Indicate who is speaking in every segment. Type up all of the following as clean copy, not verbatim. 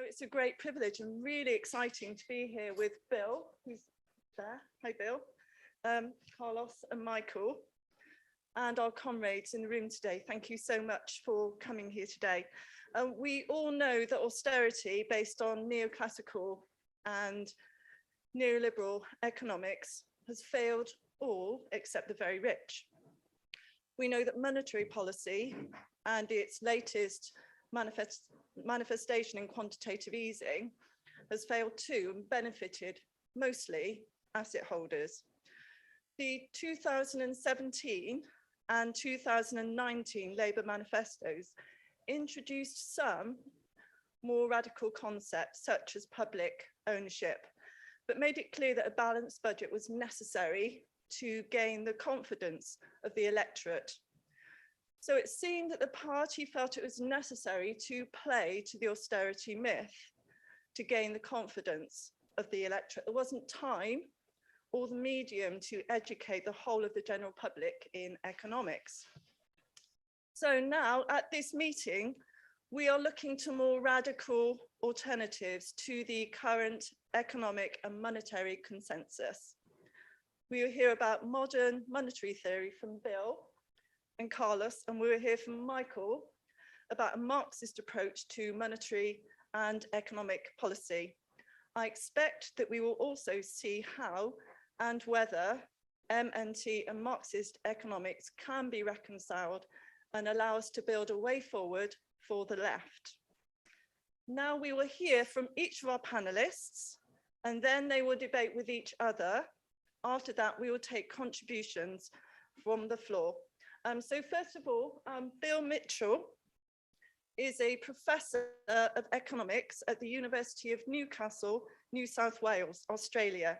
Speaker 1: it's a great privilege and really exciting to be here with Bill, who's there. Hi, Bill, Carlos and Michael, and our comrades in the room today. Thank you so much for coming here today. We all know that austerity based on neoclassical and neoliberal economics has failed all except the very rich. We know that monetary policy and its latest manifestation in quantitative easing has failed too and benefited mostly asset holders. The 2017 and 2019 Labour manifestos introduced some more radical concepts such as public ownership, but made it clear that a balanced budget was necessary to gain the confidence of the electorate. So it seemed that the party felt it was necessary to play to the austerity myth to gain the confidence of the electorate. There wasn't time or the medium to educate the whole of the general public in economics. So now at this meeting, we are looking to more radical alternatives to the current economic and monetary consensus. We will hear about modern monetary theory from Bill and Carlos, and we will hear from Michael about a Marxist approach to monetary and economic policy. I expect that we will also see how and whether MNT and Marxist economics can be reconciled and allow us to build a way forward for the left. Now we will hear from each of our panelists, and then they will debate with each other. After that, we will take contributions from the floor. So first of all, Bill Mitchell is a professor of economics at the University of Newcastle, New South Wales, Australia.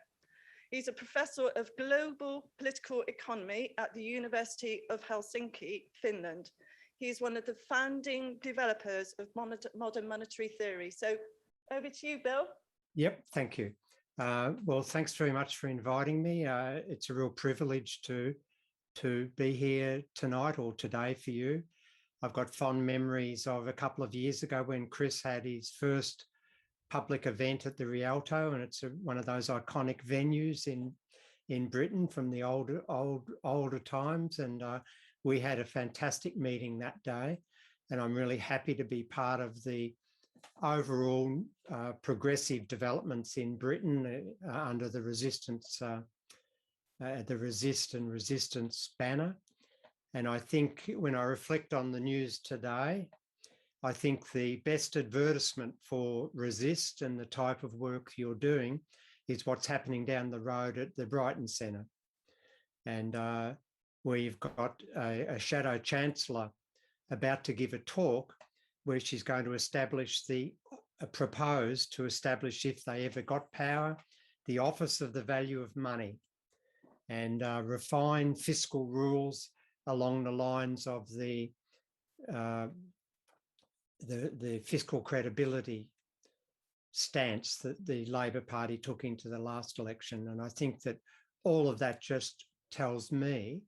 Speaker 1: He's a professor of global political economy at the University of Helsinki, Finland. He's one of the founding developers of modern monetary theory. So over to you, Bill.
Speaker 2: Yep, thank you. Well, thanks very much for inviting me. It's a real privilege to be here tonight or today for you. I've got fond memories of a couple of years ago when Chris had his first public event at the Rialto, and it's one of those iconic venues in Britain from the older times. And we had a fantastic meeting that day, and I'm really happy to be part of the overall progressive developments in Britain under the resistance, the Resist and Resistance banner. And I think when I reflect on the news today, I think the best advertisement for Resist and the type of work you're doing is what's happening down the road at the Brighton Centre. And we've got a Shadow Chancellor about to give a talk where she's going to establish propose to establish, if they ever got power, the Office of the Value of Money, and refine fiscal rules along the lines of the fiscal credibility stance that the Labor Party took into the last election. And I think that all of that just tells me,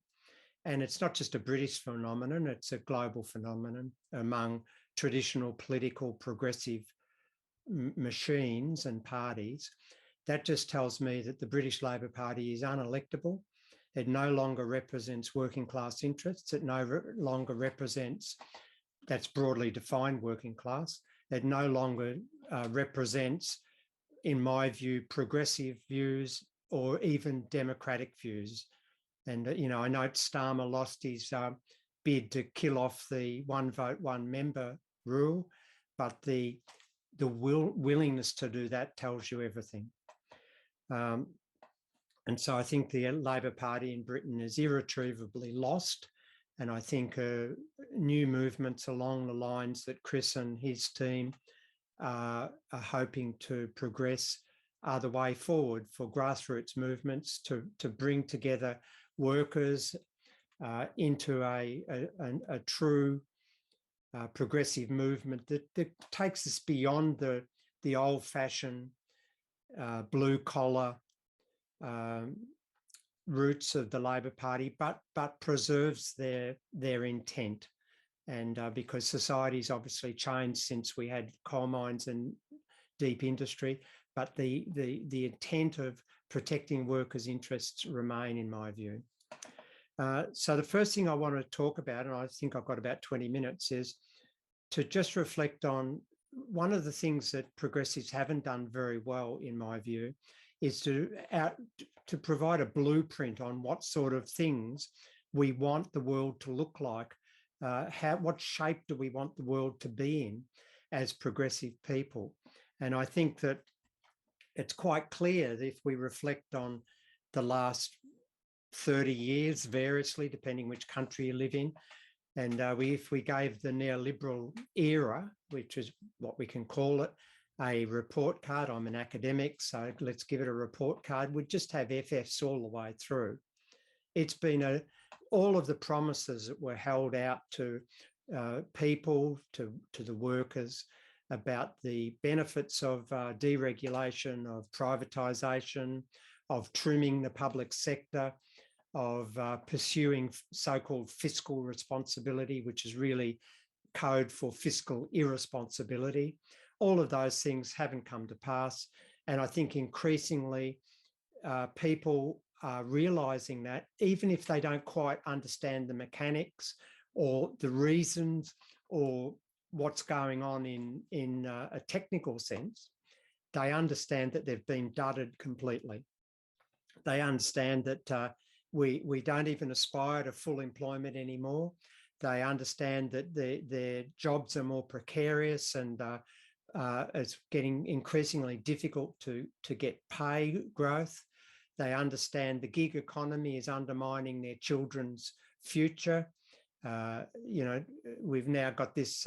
Speaker 2: and it's not just a British phenomenon, it's a global phenomenon among traditional political progressive machines and parties, that just tells me that the British Labor Party is unelectable. It no longer represents working class interests. It no longer represents, that's broadly defined working class. It no longer represents, in my view, progressive views or even democratic views. And, I note Starmer lost his bid to kill off the one vote, one member rule, but the willingness to do that tells you everything. And so I think the Labor Party in Britain is irretrievably lost. And I think new movements along the lines that Chris and his team are hoping to progress are the way forward for grassroots movements to bring together workers into a true progressive movement that takes us beyond the old-fashioned blue-collar roots of the Labor Party, but preserves their intent. And because society's obviously changed since we had coal mines and deep industry, but the intent of protecting workers' interests remain, in my view. So the first thing I want to talk about, and I think I've got about 20 minutes, is to just reflect on one of the things that progressives haven't done very well, in my view, is to provide a blueprint on what sort of things we want the world to look like. What shape do we want the world to be in as progressive people? And I think that it's quite clear that if we reflect on the last 30 years, variously, depending which country you live in, and if we gave the neoliberal era, which is what we can call it, a report card, I'm an academic, so let's give it a report card, we'd just have FFs all the way through. It's been all of the promises that were held out to people, to the workers, about the benefits of deregulation, of privatisation, of trimming the public sector, of pursuing so-called fiscal responsibility, which is really code for fiscal irresponsibility. All of those things haven't come to pass. And I think increasingly people are realising that, even if they don't quite understand the mechanics or the reasons or what's going on in a technical sense, they understand that they've been dudded completely. They understand that we don't even aspire to full employment anymore. They understand that their jobs are more precarious, and it's getting increasingly difficult to get pay growth. They understand the gig economy is undermining their children's future. We've now got this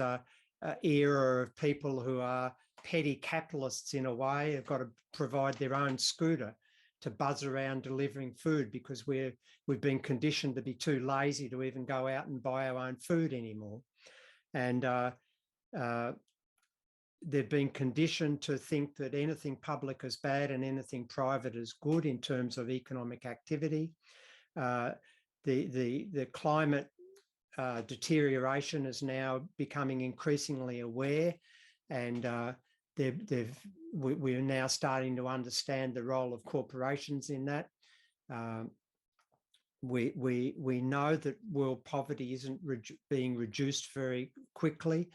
Speaker 2: era of people who are petty capitalists in a way, have got to provide their own scooter to buzz around delivering food because we've been conditioned to be too lazy to even go out and buy our own food anymore. And they've been conditioned to think that anything public is bad and anything private is good in terms of economic activity. The climate deterioration is now becoming increasingly aware, and we're now starting to understand the role of corporations in that. We know that world poverty isn't being reduced very quickly,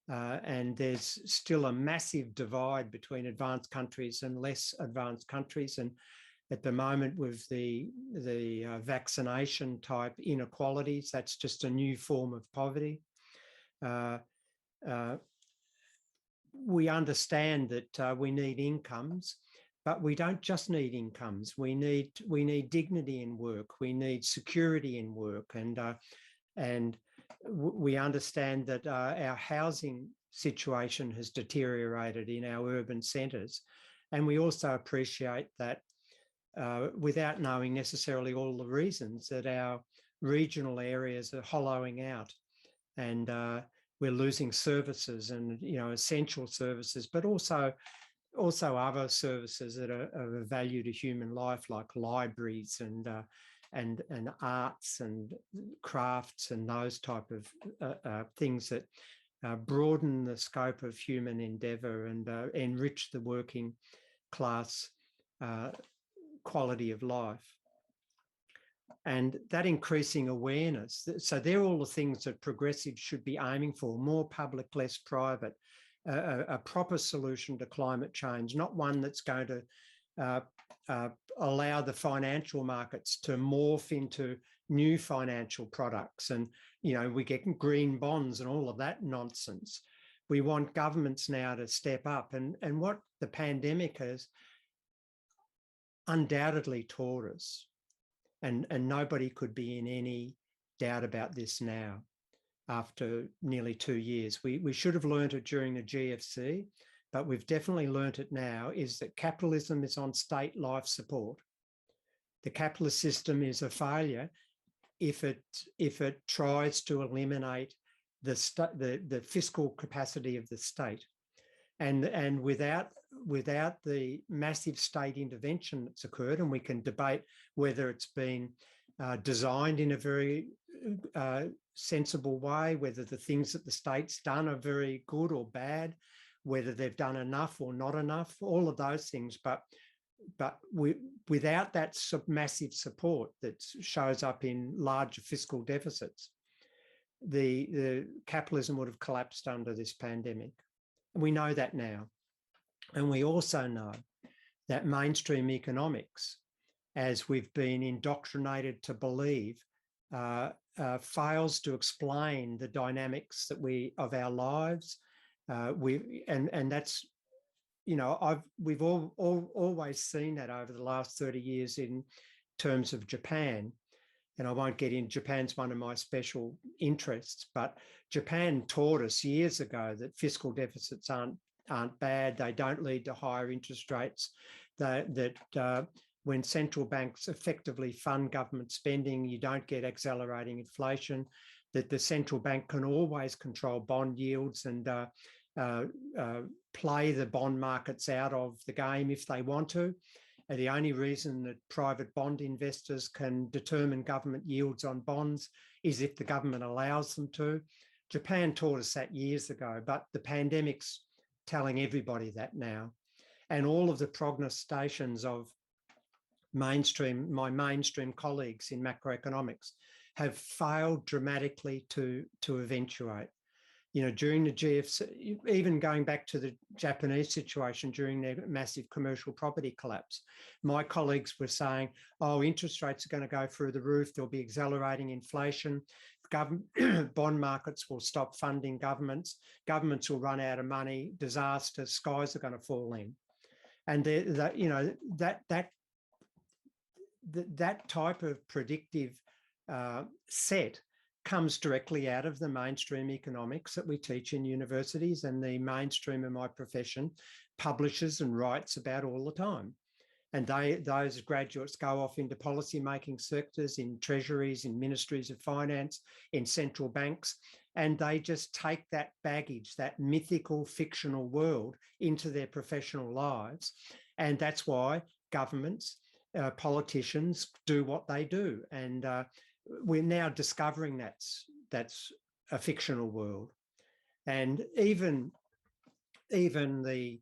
Speaker 2: and there's still a massive divide between advanced countries and less advanced countries. And at the moment, with the vaccination type inequalities, that's just a new form of poverty. We understand that we need incomes, but we don't just need incomes. We need dignity in work. We need security in work, and we understand that our housing situation has deteriorated in our urban centres, and we also appreciate that without knowing necessarily all the reasons, that our regional areas are hollowing out, and we're losing services and essential services, but also other services that are of value to human life, like libraries and arts and crafts and those type of things that broaden the scope of human endeavour and enrich the working class quality of life. And that increasing awareness, so they're all the things that progressives should be aiming for: more public, less private, a proper solution to climate change, not one that's going to allow the financial markets to morph into new financial products. And, we get green bonds and all of that nonsense. We want governments now to step up. And what the pandemic has undoubtedly taught us, and nobody could be in any doubt about this now, after nearly 2 years. We should have learnt it during the GFC, but we've definitely learnt it now, is that capitalism is on state life support. The capitalist system is a failure if it tries to eliminate the fiscal capacity of the state. And without the massive state intervention that's occurred, and we can debate whether it's been designed in a very sensible way, whether the things that the state's done are very good or bad, whether they've done enough or not enough, all of those things. But without that massive support that shows up in larger fiscal deficits, the capitalism would have collapsed under this pandemic. We know that now. And we also know that mainstream economics, as we've been indoctrinated to believe, fails to explain the dynamics of our lives. And that's, we've always seen that over the last 30 years in terms of Japan. And I won't get in, Japan's one of my special interests, but Japan taught us years ago that fiscal deficits aren't bad. They don't lead to higher interest rates. That when central banks effectively fund government spending, you don't get accelerating inflation, that the central bank can always control bond yields and play the bond markets out of the game if they want to. And the only reason that private bond investors can determine government yields on bonds is if the government allows them to. Japan taught us that years ago, but the pandemic's telling everybody that now. And all of the prognostications of my mainstream colleagues in macroeconomics have failed dramatically to eventuate. During the GFC, even going back to the Japanese situation during their massive commercial property collapse, my colleagues were saying, oh, interest rates are going to go through the roof. There'll be accelerating inflation. Bond markets will stop funding governments. Governments will run out of money. Disaster, skies are going to fall in. And that type of predictive set comes directly out of the mainstream economics that we teach in universities, and the mainstream of my profession publishes and writes about all the time. And those graduates go off into policy-making sectors, in treasuries, in ministries of finance, in central banks, and they just take that baggage, that mythical, fictional world into their professional lives. And that's why governments, politicians do what they do. And we're now discovering that's a fictional world. And even the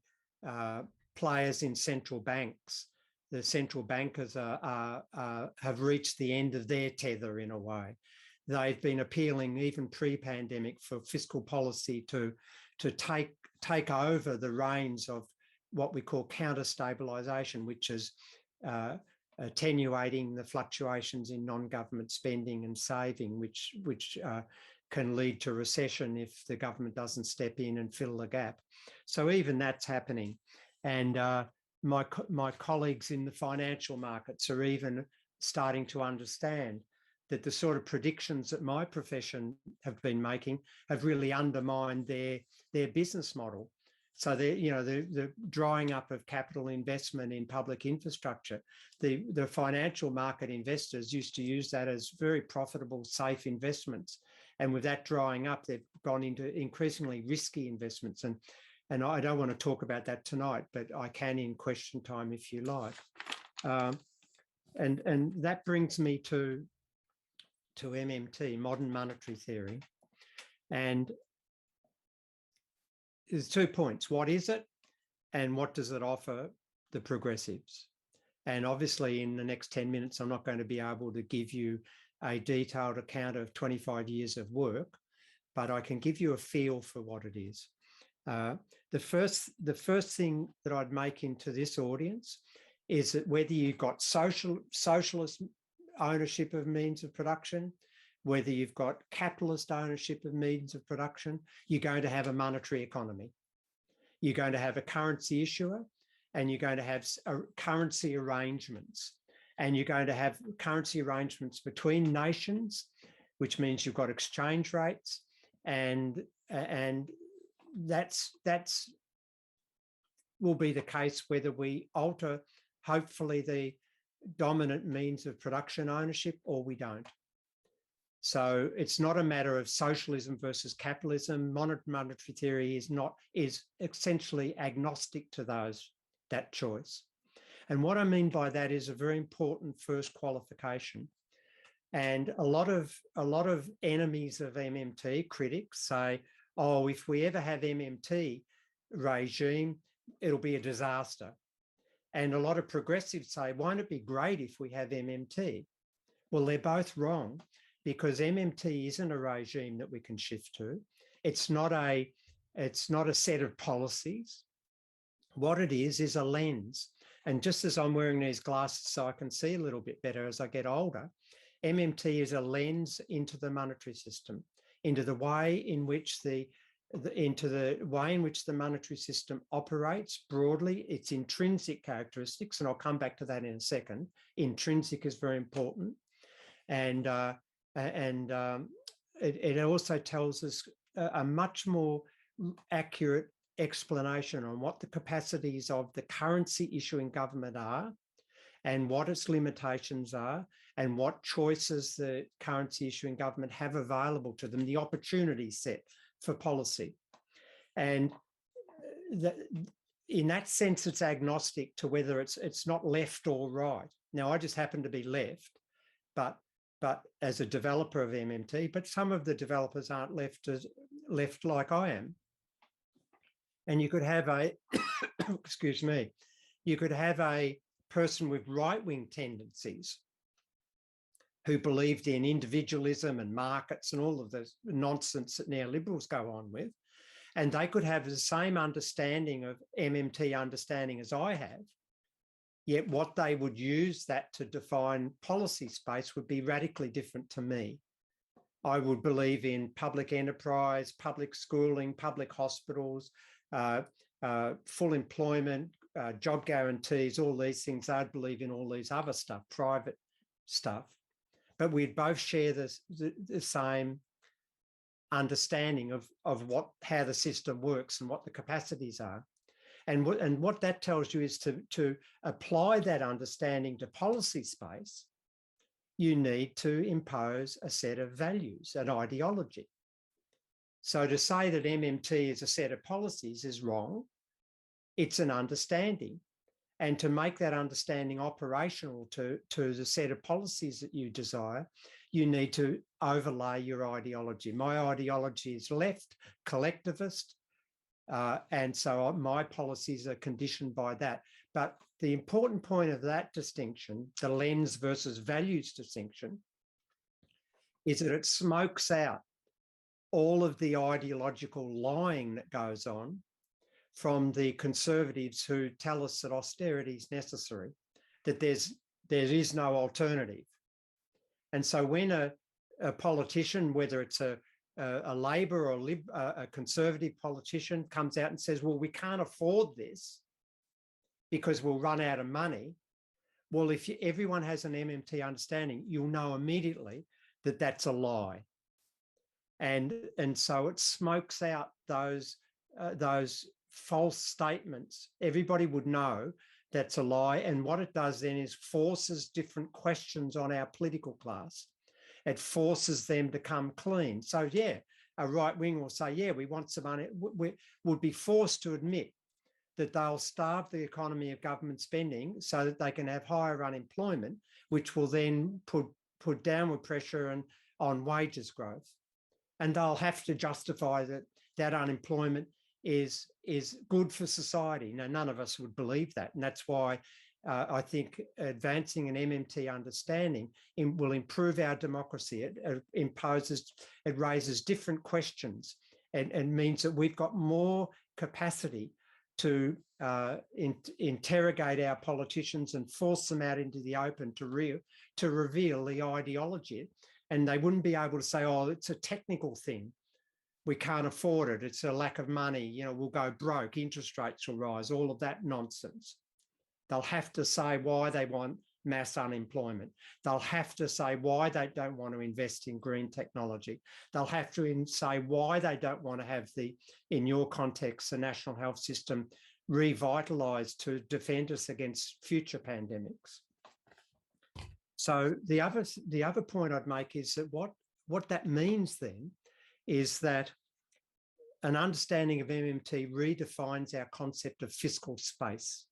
Speaker 2: players in central banks, the central bankers have reached the end of their tether in a way. They've been appealing even pre-pandemic for fiscal policy to take over the reins of what we call counter-stabilisation, which is attenuating the fluctuations in non-government spending and saving, which can lead to recession if the government doesn't step in and fill the gap. So even that's happening. And my colleagues in the financial markets are even starting to understand that the sort of predictions that my profession have been making have really undermined their business model. So the drying up of capital investment in public infrastructure, the financial market investors used to use that as very profitable, safe investments. And with that drying up, they've gone into increasingly risky investments. And I don't want to talk about that tonight, but I can in question time if you like. And that brings me to MMT, modern monetary theory. And there's 2 points. What is it? And what does it offer the progressives? And obviously in the next 10 minutes, I'm not going to be able to give you a detailed account of 25 years of work, but I can give you a feel for what it is. The first thing that I'd make into this audience is that whether you've got socialist ownership of means of production, whether you've got capitalist ownership of means of production, you're going to have a monetary economy. You're going to have a currency issuer, and you're going to have currency arrangements. And you're going to have currency arrangements between nations, which means you've got exchange rates, and that's will be the case whether we alter, hopefully, the dominant means of production ownership or we don't. So it's not a matter of socialism versus capitalism. Modern monetary theory is essentially agnostic to that choice. And what I mean by that is a very important first qualification. And a lot of enemies of MMT, critics, say, oh, if we ever have MMT, regime, it'll be a disaster. And a lot of progressives say, won't it be great if we have MMT? Well, they're both wrong, because MMT isn't a regime that we can shift to. It's not a set of policies. What it is a lens. And just as I'm wearing these glasses so I can see a little bit better as I get older, MMT is a lens into the monetary system, into the way in which the monetary system operates broadly, its intrinsic characteristics, and I'll come back to that in a second. Intrinsic is very important, and it also tells us a much more accurate explanation on what the capacities of the currency issuing government are, and what its limitations are, and what choices the currency issuing government have available to them, the opportunity set for policy. And in that sense, it's agnostic to whether it's not left or right. Now, I just happen to be left, but as a developer of MMT, but some of the developers aren't left like I am. And you could have excuse me, you could have a person with right-wing tendencies who believed in individualism and markets and all of the nonsense that neoliberals go on with. And they could have the same understanding of MMT understanding as I have, yet what they would use that to define policy space would be radically different to me. I would believe in public enterprise, public schooling, public hospitals, full employment, job guarantees, all these things. I'd believe in all these other stuff, private stuff. But we'd both share the same understanding of how the system works and what the capacities are. And what that tells you is to apply that understanding to policy space, you need to impose a set of values, an ideology. So to say that MMT is a set of policies is wrong. It's an understanding. And to make that understanding operational to the set of policies that you desire, you need to overlay your ideology. My ideology is left, collectivist, and so my policies are conditioned by that. But the important point of that distinction, the lens versus values distinction, is that it smokes out all of the ideological lying that goes on from the conservatives who tell us that austerity is necessary, that there is no alternative. And so when a politician, whether it's a Labor or a Conservative politician, comes out and says, well, we can't afford this because we'll run out of money. Well, if everyone has an MMT understanding, you'll know immediately that that's a lie. And so it smokes out those false statements. Everybody would know that's a lie. And what it does then is forces different questions on our political class. It forces them to come clean. So yeah, a right wing will say, yeah, we want some money. We would be forced to admit that they'll starve the economy of government spending so that they can have higher unemployment, which will then put downward pressure on wages growth. And they'll have to justify that unemployment is good for society. Now, none of us would believe that. And that's why I think advancing an MMT understanding will improve our democracy. It raises different questions and means that we've got more capacity to interrogate our politicians and force them out into the open to reveal the ideology. And they wouldn't be able to say, oh, it's a technical thing. We can't afford it. It's a lack of money. We'll go broke. Interest rates will rise. All of that nonsense. They'll have to say why they want mass unemployment. They'll have to say why they don't want to invest in green technology. They'll have to say why they don't want to have in your context, the national health system revitalised to defend us against future pandemics. So the other point I'd make is that what that means then is that an understanding of MMT redefines our concept of fiscal space.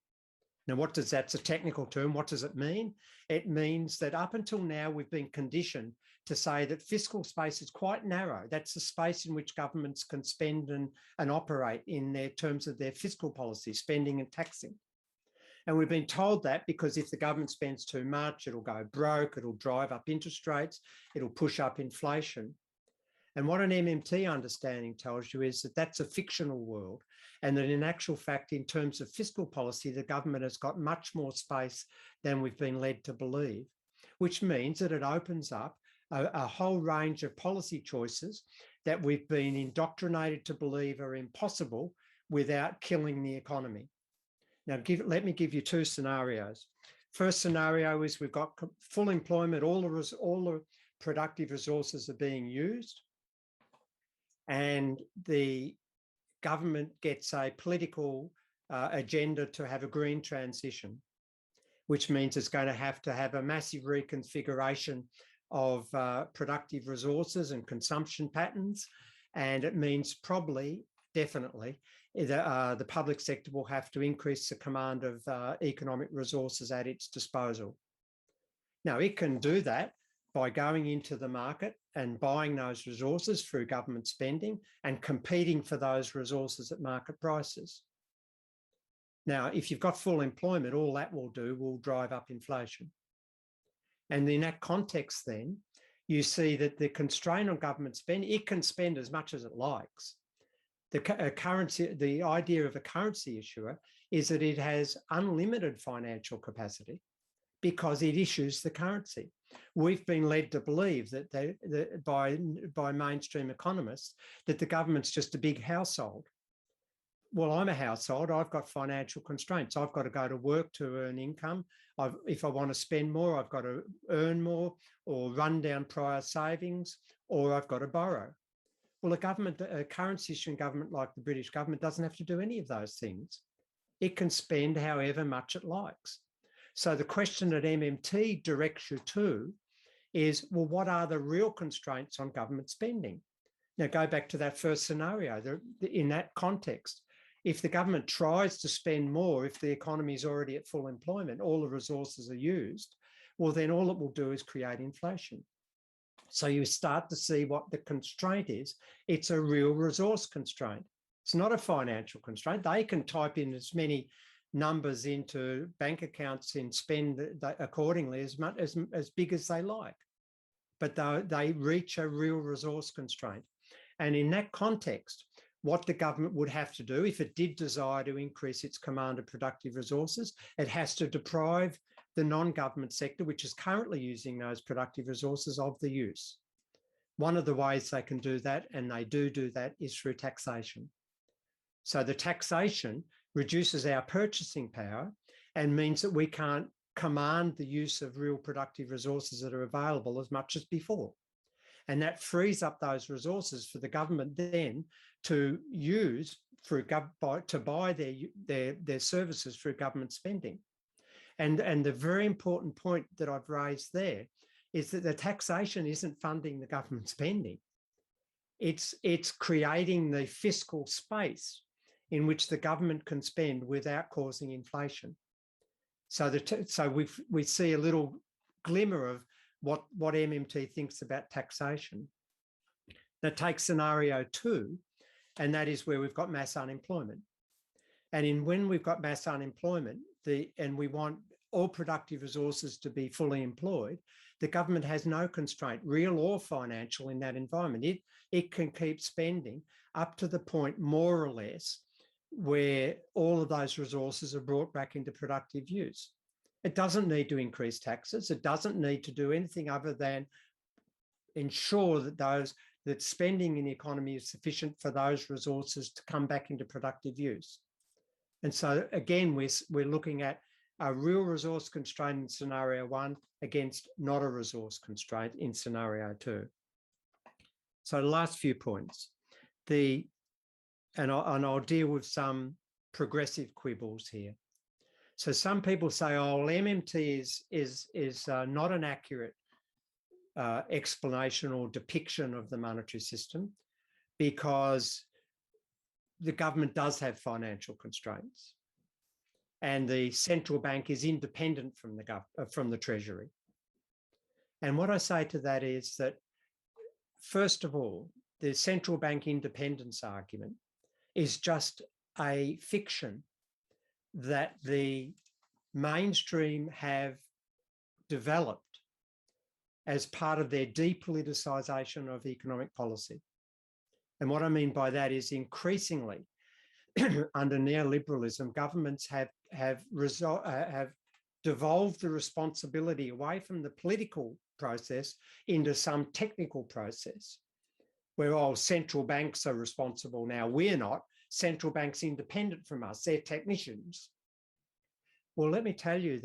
Speaker 2: Now, that's a technical term. What does it mean? It means that up until now, we've been conditioned to say that fiscal space is quite narrow. That's the space in which governments can spend and operate in their terms of their fiscal policy, spending and taxing. And we've been told that because if the government spends too much, it'll go broke, it'll drive up interest rates, it'll push up inflation. And what an MMT understanding tells you is that that's a fictional world, and that in actual fact, in terms of fiscal policy, the government has got much more space than we've been led to believe, which means that it opens up a whole range of policy choices that we've been indoctrinated to believe are impossible without killing the economy. Now, let me give you two scenarios. First scenario is we've got full employment, all the productive resources are being used, and the government gets a political agenda to have a green transition, which means it's going to have a massive reconfiguration of productive resources and consumption patterns. And it means probably, definitely, the public sector will have to increase the command of economic resources at its disposal. Now, it can do that by going into the market and buying those resources through government spending and competing for those resources at market prices. Now, if you've got full employment, all that will do will drive up inflation. And in that context, then, you see that the constraint on government spend, it can spend as much as it likes. The idea of a currency issuer is that it has unlimited financial capacity because it issues the currency. We've been led to believe that by mainstream economists that the government's just a big household. Well, I'm a household. I've got financial constraints. I've got to go to work to earn income. If I want to spend more, I've got to earn more or run down prior savings, or I've got to borrow. Well, a currency issuing government like the British government doesn't have to do any of those things. It can spend however much it likes. So the question that MMT directs you to is, well, what are the real constraints on government spending? Now, go back to that first scenario. In that context, if the government tries to spend more, if the economy is already at full employment, all the resources are used, well, then all it will do is create inflation. So you start to see what the constraint is. It's a real resource constraint. It's not a financial constraint. They can type in as many numbers into bank accounts and spend accordingly as big as they like. But they reach a real resource constraint. And in that context, what the government would have to do, if it did desire to increase its command of productive resources, it has to deprive the non-government sector, which is currently using those productive resources, of the use. One of the ways they can do that, and they do that, is through taxation. So the taxation reduces our purchasing power and means that we can't command the use of real productive resources that are available as much as before. And that frees up those resources for the government then to use to buy their services through government spending. And the very important point that I've raised there is that the taxation isn't funding the government spending. It's creating the fiscal space in which the government can spend without causing inflation. So we see a little glimmer of what MMT thinks about taxation. Now take scenario 2, and that is where we've got mass unemployment. And when we've got mass unemployment, and we want all productive resources to be fully employed, the government has no constraint, real or financial, in that environment. It can keep spending up to the point, more or less, where all of those resources are brought back into productive use. It doesn't need to increase taxes. It doesn't need to do anything other than ensure that spending in the economy is sufficient for those resources to come back into productive use. And so again, we're looking at a real resource constraint in scenario 1 against not a resource constraint in scenario 2. So the last few points, and I'll deal with some progressive quibbles here. So some people say, oh, well, MMT is not an accurate explanation or depiction of the monetary system because the government does have financial constraints. and the central bank is independent from the Treasury. And what I say to that is that, first of all, the central bank independence argument is just a fiction that the mainstream have developed as part of their depoliticisation of economic policy. And what I mean by that is, increasingly, under neoliberalism, governments have devolved the responsibility away from the political process into some technical process, where central banks are responsible now. We're not. Central banks independent from us. They're technicians. Well, let me tell you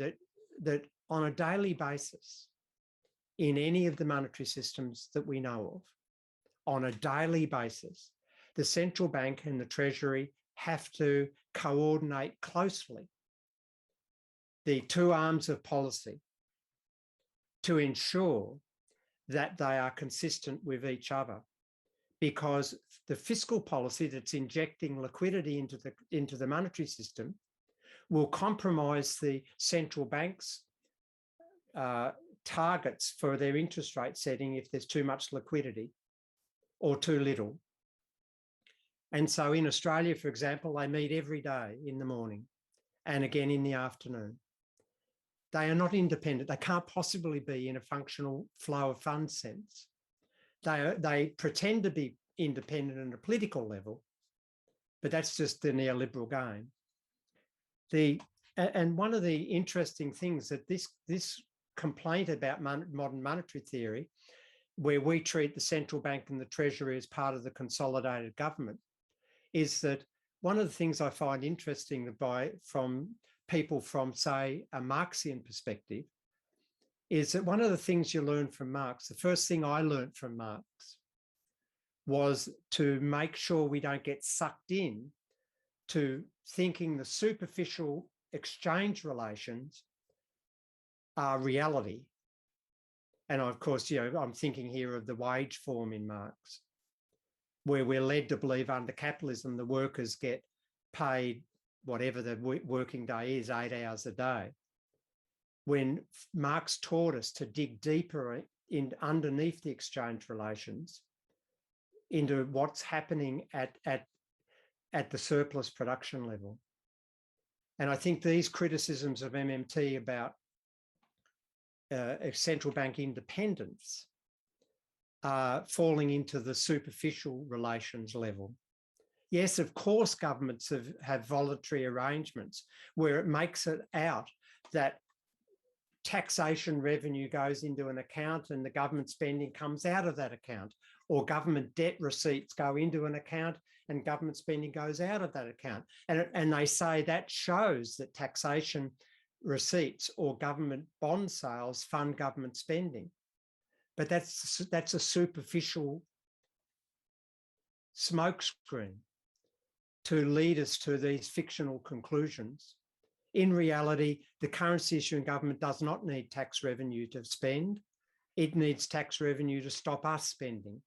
Speaker 2: that on a daily basis, in any of the monetary systems that we know of, on a daily basis, the central bank and the Treasury have to coordinate closely the two arms of policy to ensure that they are consistent with each other, because the fiscal policy that's injecting liquidity into the monetary system will compromise the central bank's targets for their interest rate setting if there's too much liquidity or too little. And so in Australia, for example, they meet every day in the morning and again in the afternoon. They are not independent. They can't possibly be in a functional flow of funds sense. They pretend to be independent at a political level, but that's just the neoliberal game. And one of the interesting things that this complaint about modern monetary theory, where we treat the central bank and the Treasury as part of the consolidated government, is that one of the things I find interesting from people from, say, a Marxian perspective, is that one of the things you learn from Marx, the first thing I learned from Marx, was to make sure we don't get sucked in to thinking the superficial exchange relations are reality. And of course, I'm thinking here of the wage form in Marx, where we're led to believe under capitalism, the workers get paid whatever the working day is, 8 hours a day. When Marx taught us to dig deeper underneath the exchange relations into what's happening at the surplus production level. And I think these criticisms of MMT about central bank independence are falling into the superficial relations level. Yes, of course, governments have voluntary arrangements where it makes it out that taxation revenue goes into an account and the government spending comes out of that account, or government debt receipts go into an account and government spending goes out of that account. And they say that shows that taxation receipts or government bond sales fund government spending. But that's a superficial smokescreen to lead us to these fictional conclusions. In reality, the currency issuing government does not need tax revenue to spend. It needs tax revenue to stop us spending.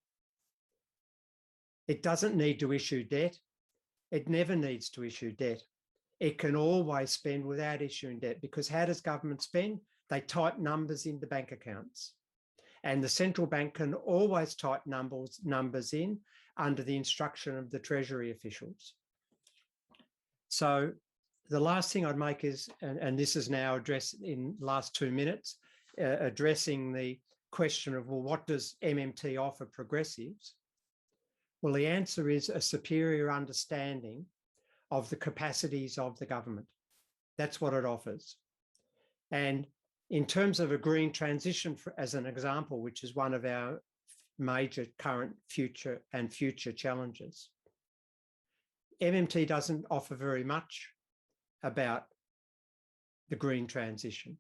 Speaker 2: It doesn't need to issue debt. It never needs to issue debt. It can always spend without issuing debt, because how does government spend? They type numbers into bank accounts. And the central bank can always type numbers in under the instruction of the Treasury officials. So the last thing I'd make is, and this is now addressed in the last 2 minutes, addressing the question of, well, what does MMT offer progressives? Well, the answer is a superior understanding of the capacities of the government. That's what it offers. And in terms of a green transition, as an example, which is one of our major current, future challenges, MMT doesn't offer very much about the green transition.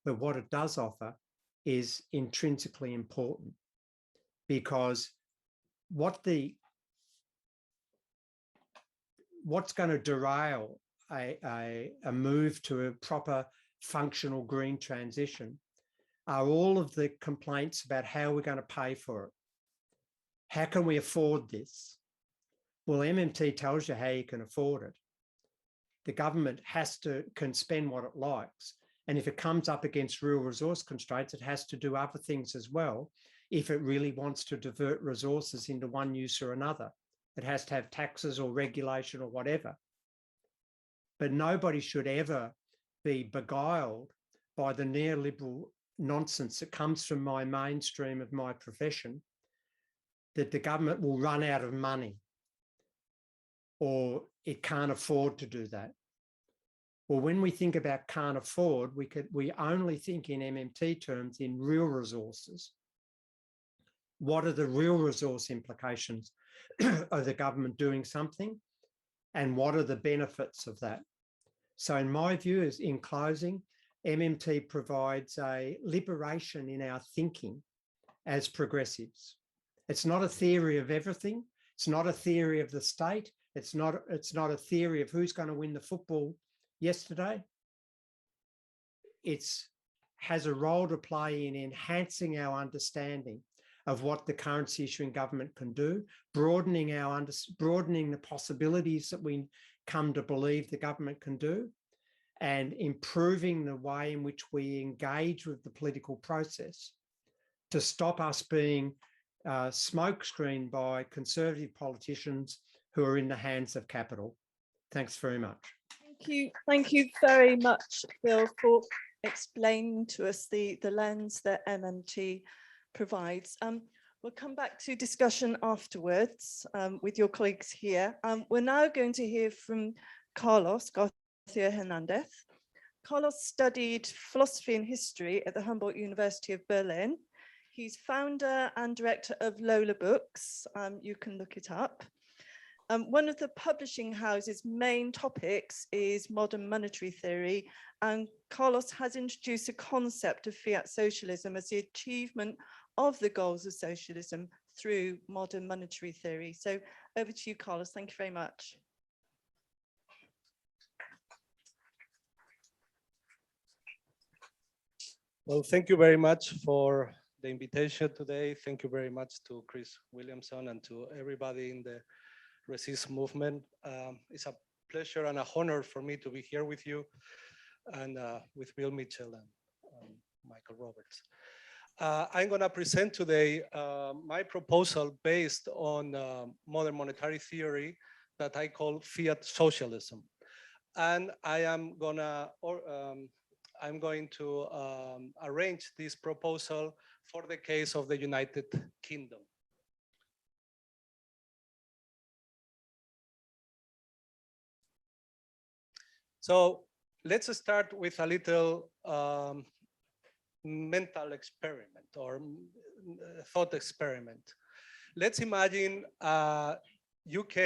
Speaker 2: But what it does offer is intrinsically important, because what's going to derail a move to a proper functional green transition are all of the complaints about how we're going to pay for it. How can we afford this? Well, MMT tells you how you can afford it. the government can spend what it likes. And if it comes up against real resource constraints, it has to do other things as well if it really wants to divert resources into one use or another. It has to have taxes or regulation or whatever. But nobody should ever be beguiled by the neoliberal nonsense that comes from my mainstream of my profession, that the government will run out of money or it can't afford to do that. Well, when we think about can't afford, we only think in MMT terms in real resources. What are the real resource implications of the government doing something? And what are the benefits of that? So in my view, is in closing, MMT provides a liberation in our thinking as progressives. It's not a theory of everything. It's not a theory of the state. It's not a theory of who's going to win the football yesterday. It has a role to play in enhancing our understanding of what the currency issuing government can do, broadening the possibilities that we come to believe the government can do, and improving the way in which we engage with the political process to stop us being smokescreened by conservative politicians who are in the hands of capital. Thanks very much.
Speaker 1: Thank you very much, Phil, for explaining to us the lens that MMT provides. We'll come back to discussion afterwards with your colleagues here. We're now going to hear from Carlos Garcia Hernandez. Carlos studied philosophy and history at the Humboldt University of Berlin. He's founder and director of Lola Books. You can look it up. One of the publishing house's main topics is modern monetary theory, and Carlos has introduced a concept of fiat socialism as the achievement of the goals of socialism through modern monetary theory. So over to you, Carlos. Thank you very much.
Speaker 3: Well, thank you very much for the invitation today. Thank you very much to Chris Williamson and to everybody in the Resist movement. It's a pleasure and a honor for me to be here with you and with Bill Mitchell and Michael Roberts. I'm going to present today my proposal based on modern monetary theory that I call fiat socialism. And I'm going to arrange this proposal for the case of the United Kingdom. So let's start with a little mental experiment or thought experiment. Let's imagine UK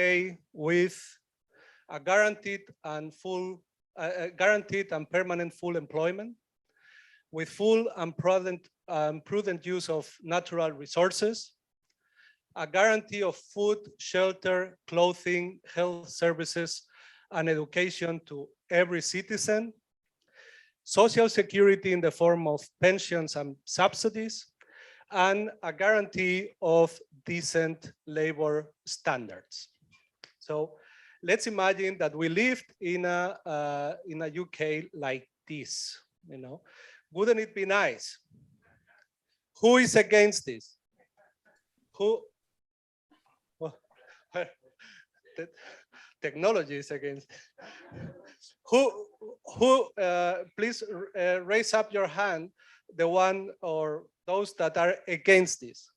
Speaker 3: with a guaranteed and permanent full employment, with full and prudent use of natural resources, a guarantee of food, shelter, clothing, health services, and education to every citizen, social security in the form of pensions and subsidies, and a guarantee of decent labor standards. So let's imagine that we lived in a UK like this, you know. Wouldn't it be nice? Who is against this? Who? Well, technology is against. Who? Please raise up your hand, the one or those that are against this.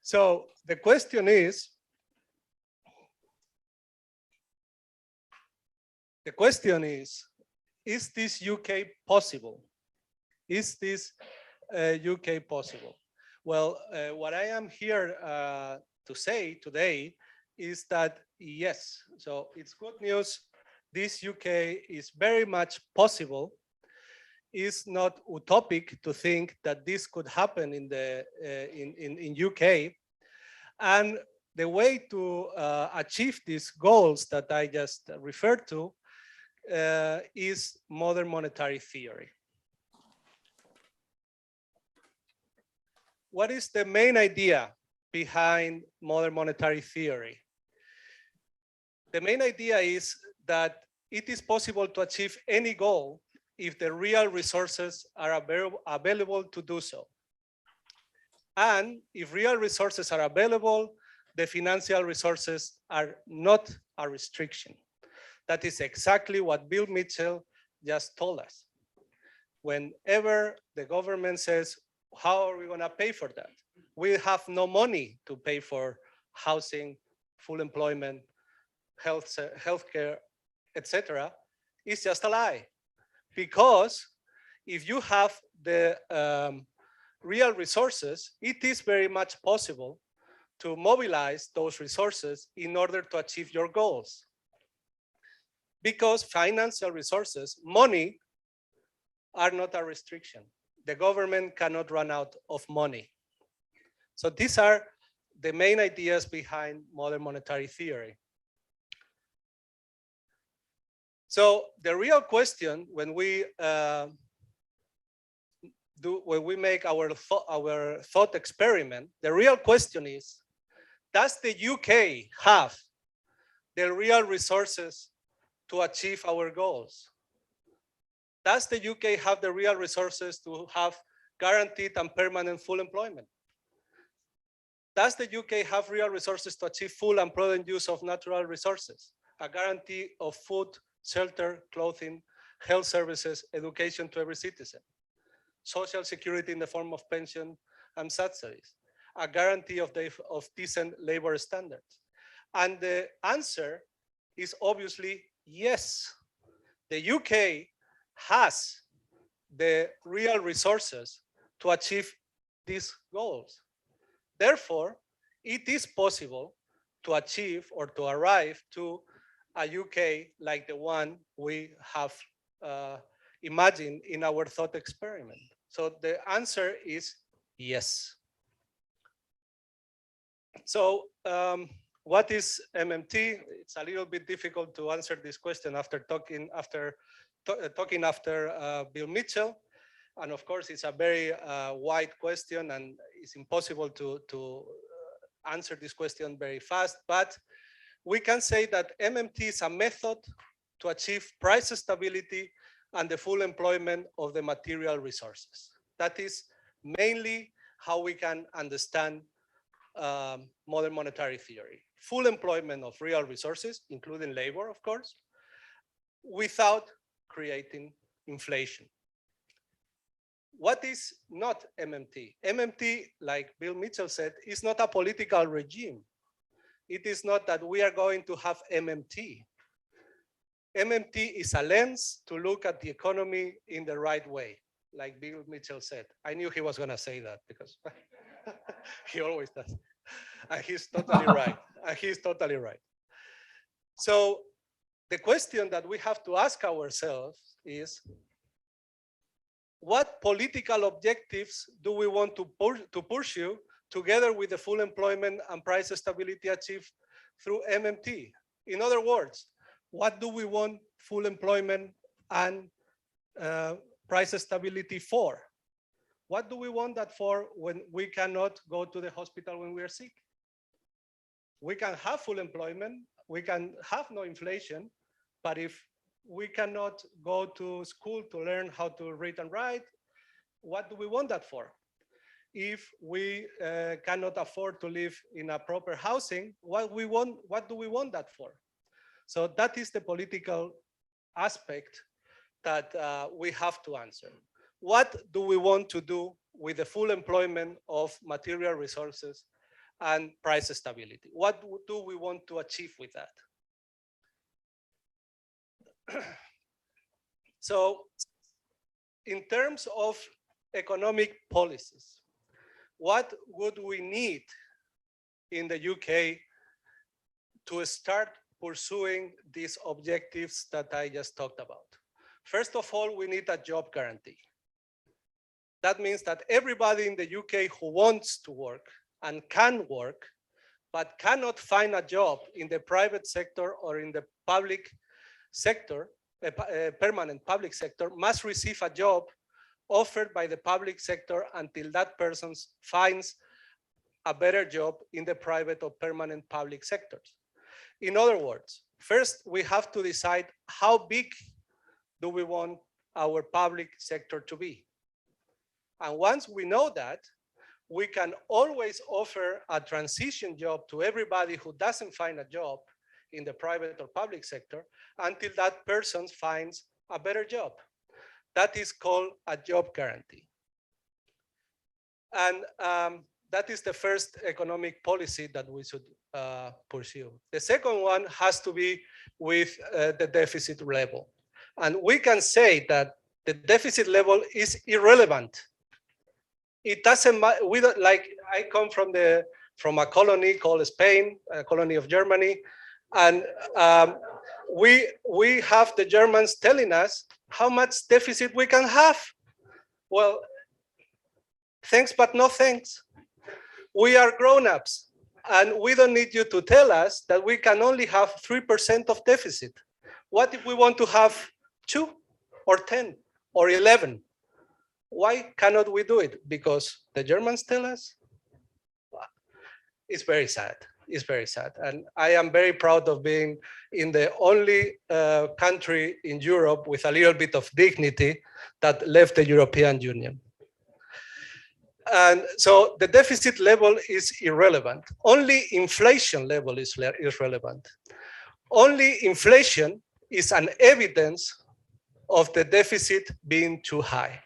Speaker 3: So the question is this UK possible? Is this UK possible? Well, what I am here to say today is that yes, so it's good news. This UK is very much possible. It's not utopic to think that this could happen in the in UK, and the way to achieve these goals that I just referred to is modern monetary theory. What is the main idea behind modern monetary theory? The main idea is that it is possible to achieve any goal if the real resources are available to do so. And if real resources are available, the financial resources are not a restriction. That is exactly what Bill Mitchell just told us. Whenever the government says, how are we going to pay for that? We have no money to pay for housing, full employment, healthcare, etc. It's just a lie. Because if you have the real resources, it is very much possible to mobilize those resources in order to achieve your goals. Because financial resources, money, are not a restriction. The government cannot run out of money. So these are the main ideas behind modern monetary theory. So the real question when we make our thought experiment, the real question is, does the UK have the real resources to achieve our goals? Does the UK have the real resources to have guaranteed and permanent full employment? Does the UK have real resources to achieve full and prudent use of natural resources? A guarantee of food, shelter, clothing, health services, education to every citizen, social security in the form of pension and subsidies, a guarantee of decent labor standards? And the answer is obviously yes. The UK has the real resources to achieve these goals. Therefore, it is possible to achieve or to arrive to a UK like the one we have imagined in our thought experiment. So the answer is yes. So what is MMT? It's a little bit difficult to answer this question after talking after Bill Mitchell. And of course, it's a very wide question and it's impossible to answer this question very fast. But we can say that MMT is a method to achieve price stability and the full employment of the material resources. That is mainly how we can understand modern monetary theory. Full employment of real resources, including labor, of course, without creating inflation. What is not MMT? MMT, like Bill Mitchell said, is not a political regime. It is not that we are going to have MMT. MMT is a lens to look at the economy in the right way, like Bill Mitchell said. I knew he was going to say that because he always does. And he's totally right. And he's totally right. So the question that we have to ask ourselves is, what political objectives do we want to pursue together with the full employment and price stability achieved through MMT? In other words, what do we want full employment and price stability for? What do we want that for when we cannot go to the hospital when we are sick? We can have full employment, we can have no inflation, but if we cannot go to school to learn how to read and write, what do we want that for? If we cannot afford to live in a proper housing, what do we want that for? So that is the political aspect that we have to answer. What do we want to do with the full employment of material resources and price stability? What do we want to achieve with that? So in terms of economic policies, what would we need in the UK to start pursuing these objectives that I just talked about? First of all, we need a job guarantee. That means that everybody in the UK who wants to work and can work, but cannot find a job in the private sector or in the public sector, a permanent public sector, must receive a job offered by the public sector until that person finds a better job in the private or permanent public sectors. In other words, first we have to decide how big do we want our public sector to be. And once we know that, we can always offer a transition job to everybody who doesn't find a job in the private or public sector until that person finds a better job. That is called a job guarantee. And that is the first economic policy that we should pursue. The second one has to be with the deficit level. And we can say that the deficit level is irrelevant. It doesn't matter. We don't, like, I come from a colony called Spain, a colony of Germany, and we have the Germans telling us how much deficit we can have. Well, thanks, but no thanks. We are grown-ups, and we don't need you to tell us that we can only have 3% of deficit. What if we want to have 2 or 10 or 11? Why cannot we do it? Because the Germans tell us? It's very sad. It's very sad. And I am very proud of being in the only country in Europe with a little bit of dignity that left the European Union. And so the deficit level is irrelevant. Only inflation level is relevant. Only inflation is an evidence of the deficit being too high.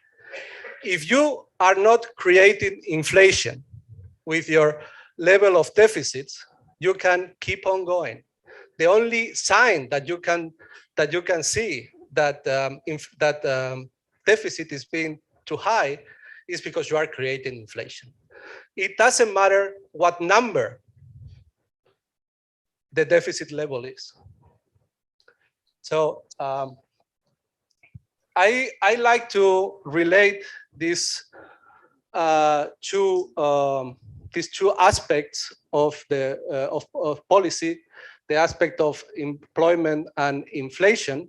Speaker 3: If you are not creating inflation with your level of deficits, you can keep on going. The only sign that you can see that deficit is being too high is because you are creating inflation. It doesn't matter what number the deficit level is. So I like to relate these two aspects of the of policy, the aspect of employment and inflation,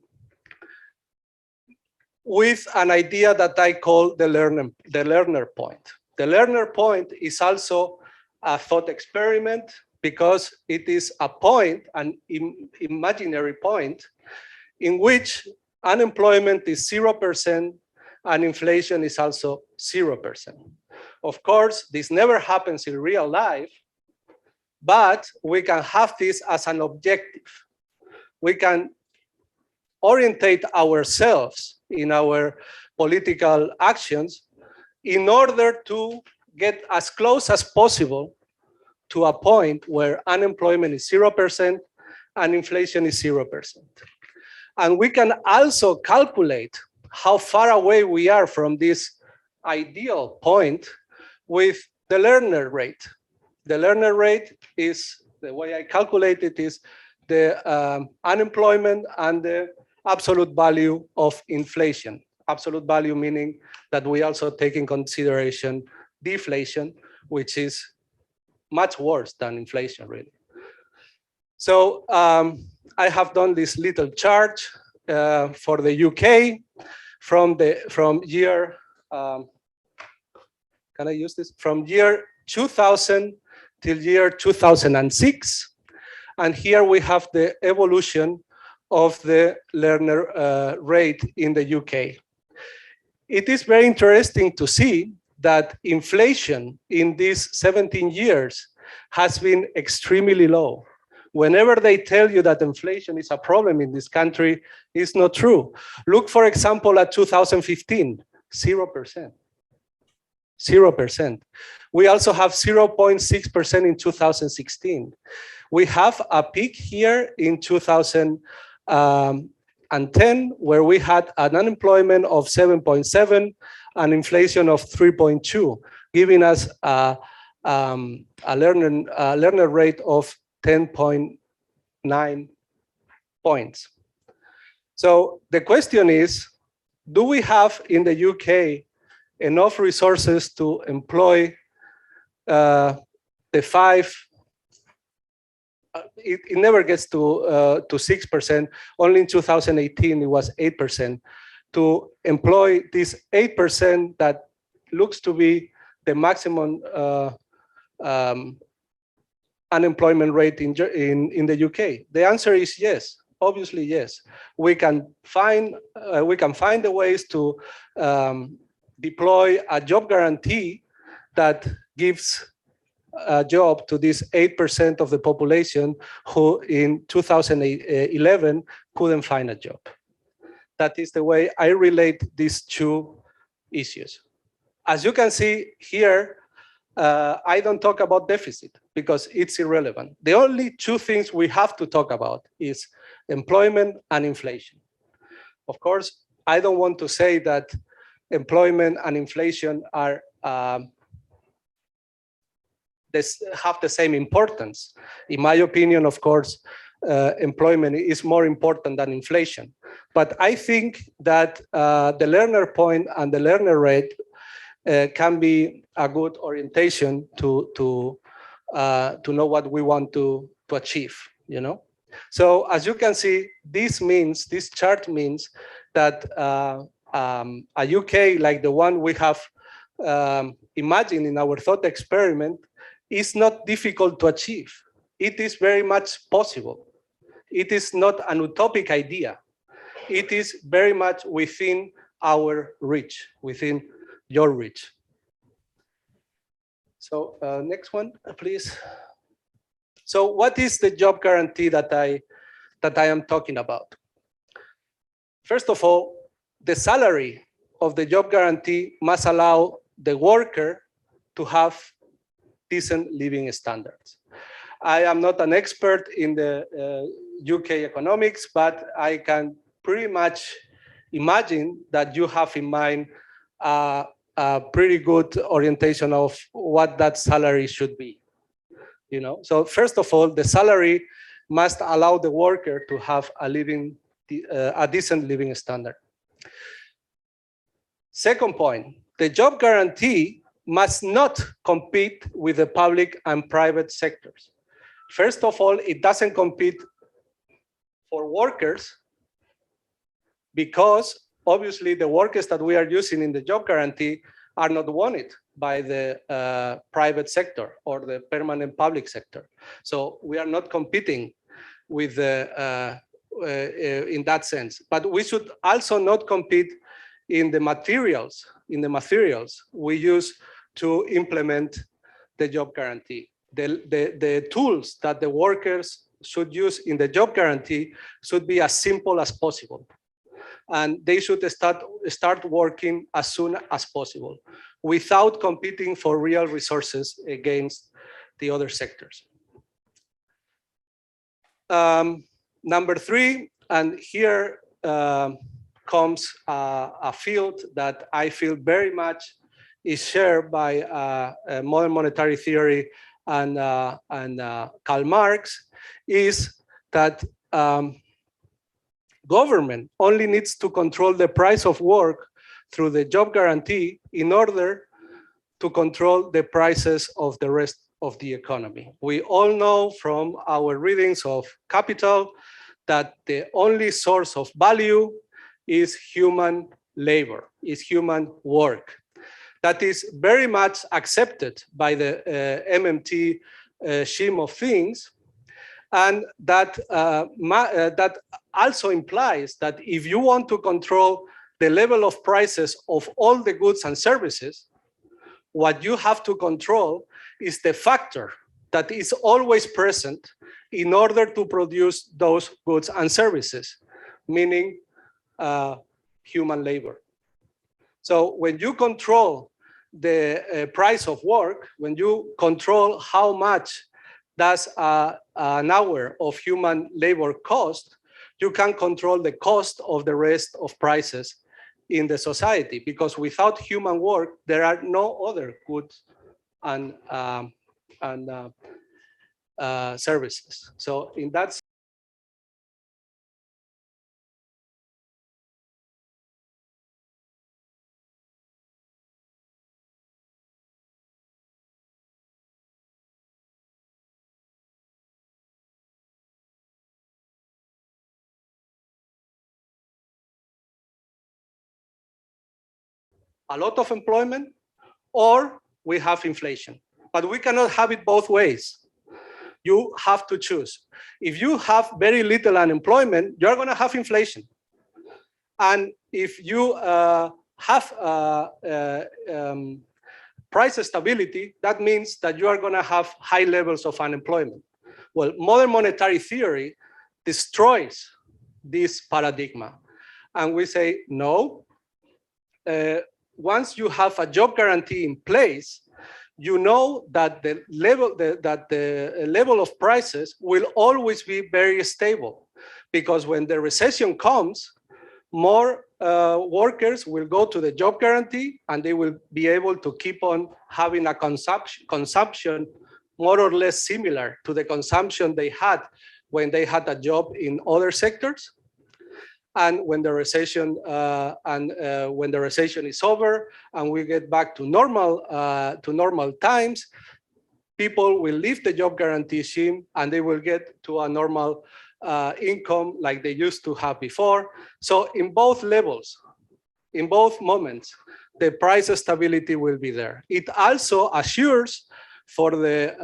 Speaker 3: with an idea that I call the learner point. The learner point is also a thought experiment because it is a point, an imaginary point, in which unemployment is 0% and inflation is also 0%. Of course, this never happens in real life, but we can have this as an objective. We can orientate ourselves in our political actions in order to get as close as possible to a point where unemployment is 0% and inflation is 0%. And we can also calculate how far away we are from this ideal point with the learner rate. The learner rate is, the way I calculate it, is the unemployment and the absolute value of inflation. Absolute value meaning that we also take in consideration deflation, which is much worse than inflation, really. So I have done this little chart for the UK from year, can I use this? From year 2000 till year 2006. And here we have the evolution of the learner rate in the UK. It is very interesting to see that inflation in these 17 years has been extremely low. Whenever they tell you that inflation is a problem in this country, it's not true. Look, for example, at 2015, 0%. 0%. We also have 0.6% in 2016. We have a peak here in 2010, where we had an unemployment of 7.7 and inflation of 3.2, giving us a learner rate of 10.9 points. So the question is, do we have in the UK enough resources to employ the 5? It never gets to 6%. Only in 2018 it was 8%. To employ this 8% that looks to be the maximum unemployment rate in the UK? The answer is yes. Obviously, yes. We can find the ways to deploy a job guarantee that gives a job to this 8% of the population who in 2011 couldn't find a job. That is the way I relate these two issues. As you can see here, I don't talk about deficit because it's irrelevant. The only two things we have to talk about is employment and inflation. Of course, I don't want to say that employment and inflation are have the same importance. In my opinion, of course, employment is more important than inflation. But I think that the learner point and the learner rate can be a good orientation to know what we want to achieve, you know? So as you can see, this chart means that a UK like the one we have imagined in our thought experiment is not difficult to achieve. It is very much possible. It is not an utopic idea. It is very much within our reach, within your reach. So next one, please. So what is the job guarantee that I am talking about? First of all, the salary of the job guarantee must allow the worker to have decent living standards. I am not an expert in the UK economics, but I can pretty much imagine that you have in mind a pretty good orientation of what that salary should be. You know, so first of all, the salary must allow the worker to have a decent living standard. Second point, the job guarantee must not compete with the public and private sectors. First of all, it doesn't compete for workers because obviously the workers that we are using in the job guarantee are not wanted by the private sector or the permanent public sector. So we are not competing with the, in that sense. But we should also not compete in the materials we use to implement the job guarantee. The tools that the workers should use in the job guarantee should be as simple as possible. And they should start working as soon as possible without competing for real resources against the other sectors. Number three, and here comes a field that I feel very much is shared by modern monetary theory and Karl Marx, is that government only needs to control the price of work through the job guarantee in order to control the prices of the rest of the economy. We all know from our readings of Capital that the only source of value is human labor, is human work. That is very much accepted by the MMT scheme of things. And that, that also implies that if you want to control the level of prices of all the goods and services, what you have to control is the factor that is always present in order to produce those goods and services, meaning human labor. So when you control the price of work, when you control how much does an hour of human labor cost, you can control the cost of the rest of prices in the society, because without human work, there are no other goods and services. So in that a lot of employment, or we have inflation. But we cannot have it both ways. You have to choose. If you have very little unemployment, you're going to have inflation. And if you have price stability, that means that you are going to have high levels of unemployment. Well, modern monetary theory destroys this paradigm. And we say, no, once you have a job guarantee in place, you know that the level of prices will always be very stable, because when the recession comes, more workers will go to the job guarantee, and they will be able to keep on having a consumption more or less similar to the consumption they had when they had a job in other sectors. And when the recession is over and we get back to normal times, people will leave the job guarantee scheme and they will get to a normal income like they used to have before. So in both levels, in both moments, the price stability will be there. It also assures for the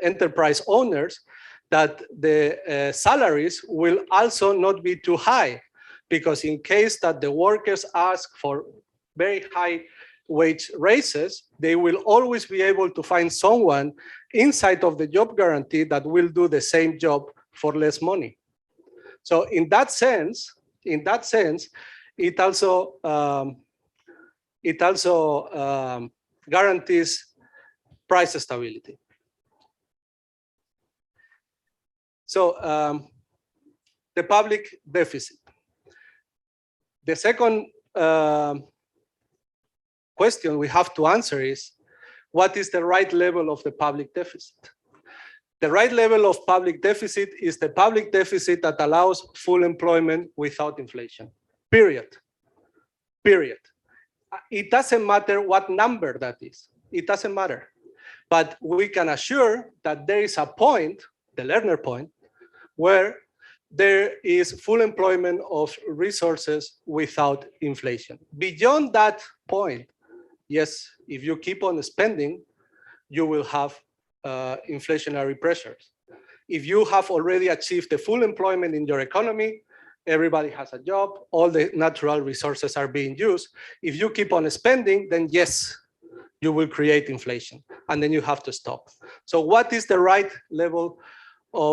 Speaker 3: enterprise owners that the salaries will also not be too high, because in case that the workers ask for very high wage raises, they will always be able to find someone inside of the job guarantee that will do the same job for less money. So in that sense, it also guarantees price stability. So the public deficit. The second question we have to answer is, what is the right level of the public deficit? The right level of public deficit is the public deficit that allows full employment without inflation, period. Period. It doesn't matter what number that is. It doesn't matter. But we can assure that there is a point, the Lerner point, where there is full employment of resources without inflation. Beyond that point, yes, if you keep on spending, you will have inflationary pressures. If you have already achieved the full employment in your economy, everybody has a job, all the natural resources are being used. If you keep on spending, then yes, you will create inflation, and then you have to stop. So what is the right level